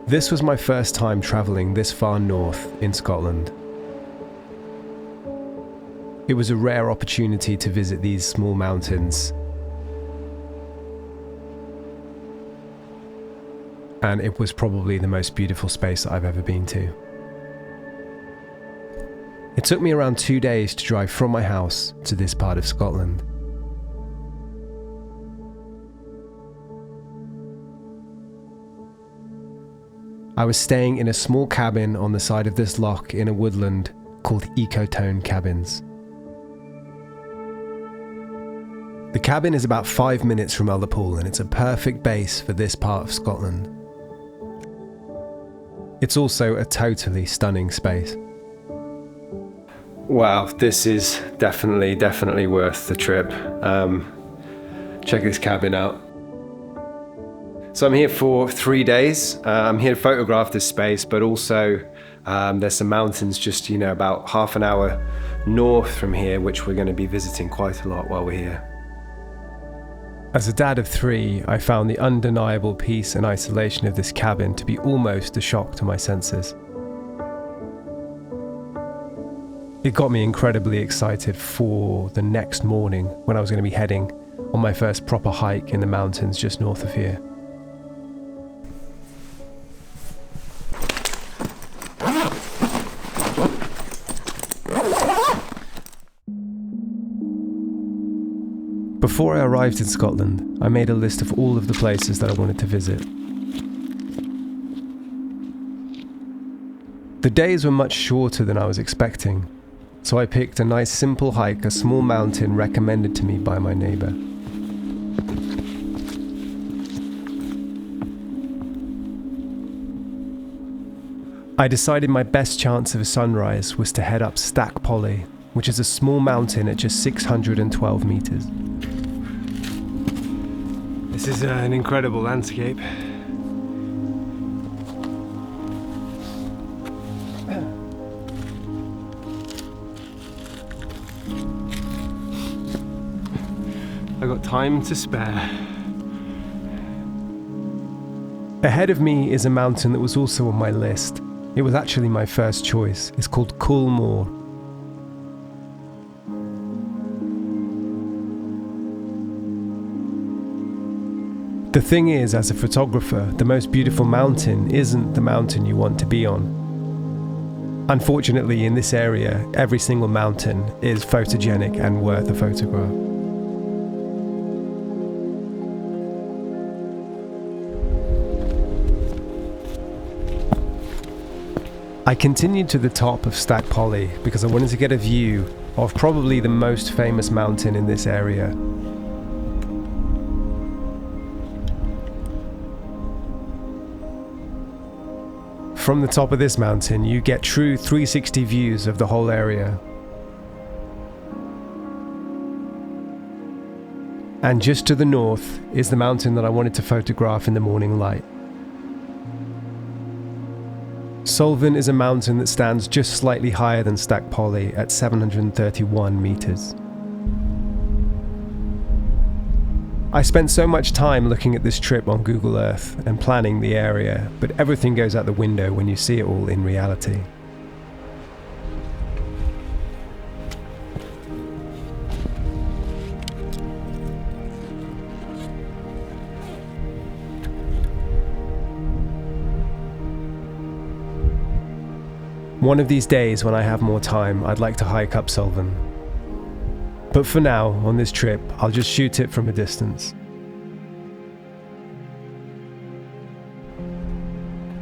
This was my first time travelling this far north in Scotland. It was a rare opportunity to visit these small mountains, and it was probably the most beautiful space that I've ever been to. It took me around 2 days to drive from my house to this part of Scotland. I was staying in a small cabin on the side of this loch in a woodland called Ecotone Cabins. The cabin is about 5 minutes from Ullapool, and it's a perfect base for this part of Scotland. It's also a totally stunning space. Wow, this is definitely worth the trip. Check this cabin out. So I'm here for 3 days. I'm here to photograph this space, but also there's some mountains just, about half an hour north from here, which we're going to be visiting quite a lot while we're here. As a dad of 3, I found the undeniable peace and isolation of this cabin to be almost a shock to my senses. It got me incredibly excited for the next morning when I was going to be heading on my first proper hike in the mountains just north of here. Before I arrived in Scotland, I made a list of all of the places that I wanted to visit. The days were much shorter than I was expecting, so I picked a nice simple hike, a small mountain recommended to me by my neighbour. I decided my best chance of a sunrise was to head up Stac Pollaidh, which is a small mountain at just 612 metres. This is an incredible landscape. I got time to spare. Ahead of me is a mountain that was also on my list. It was actually my first choice. It's called Cul Mor. The thing is, as a photographer, the most beautiful mountain isn't the mountain you want to be on. Unfortunately, in this area, every single mountain is photogenic and worth a photograph. I continued to the top of Stac Pollaidh because I wanted to get a view of probably the most famous mountain in this area. From the top of this mountain, you get true 360 views of the whole area. And just to the north is the mountain that I wanted to photograph in the morning light. Suilven is a mountain that stands just slightly higher than Stac Pollaidh at 731 metres. I spent so much time looking at this trip on Google Earth and planning the area, but everything goes out the window when you see it all in reality. One of these days when I have more time, I'd like to hike up Suilven. But for now, on this trip, I'll just shoot it from a distance.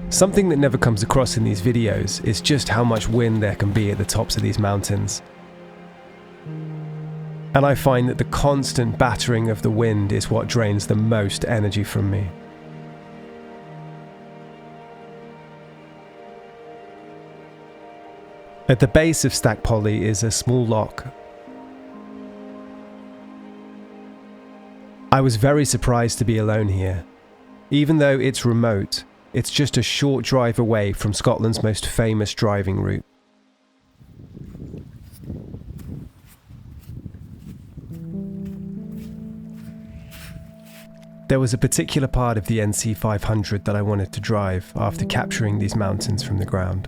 Something that never comes across in these videos is just how much wind there can be at the tops of these mountains. And I find that the constant battering of the wind is what drains the most energy from me. At the base of Stac Pollaidh is a small loch. I was very surprised to be alone here. Even though it's remote, it's just a short drive away from Scotland's most famous driving route. There was a particular part of the NC500 that I wanted to drive after capturing these mountains from the ground.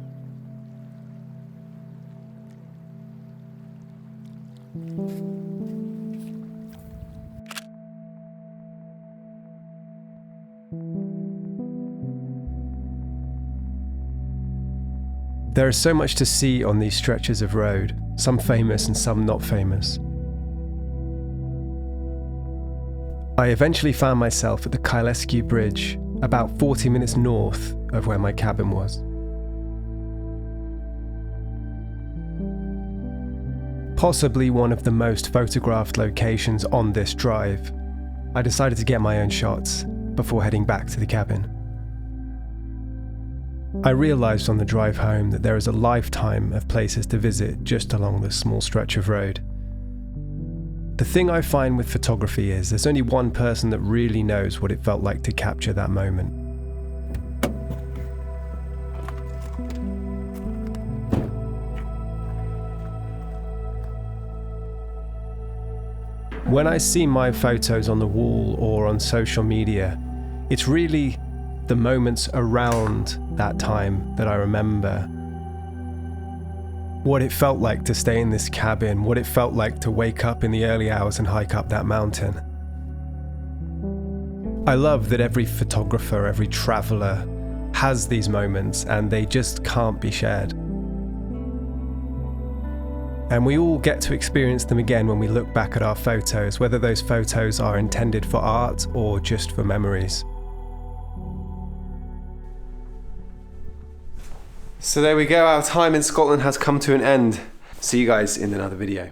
There is so much to see on these stretches of road, some famous and some not famous. I eventually found myself at the Cul Bridge, about 40 minutes north of where my cabin was. Possibly one of the most photographed locations on this drive, I decided to get my own shots before heading back to the cabin. I realised on the drive home that there is a lifetime of places to visit just along this small stretch of road. The thing I find with photography is there's only one person that really knows what it felt like to capture that moment. When I see my photos on the wall or on social media, it's really the moments around that time that I remember. What it felt like to stay in this cabin, what it felt like to wake up in the early hours and hike up that mountain. I love that every photographer, every traveler has these moments and they just can't be shared. And we all get to experience them again when we look back at our photos, whether those photos are intended for art or just for memories. So there we go, our time in Scotland has come to an end. See you guys in another video.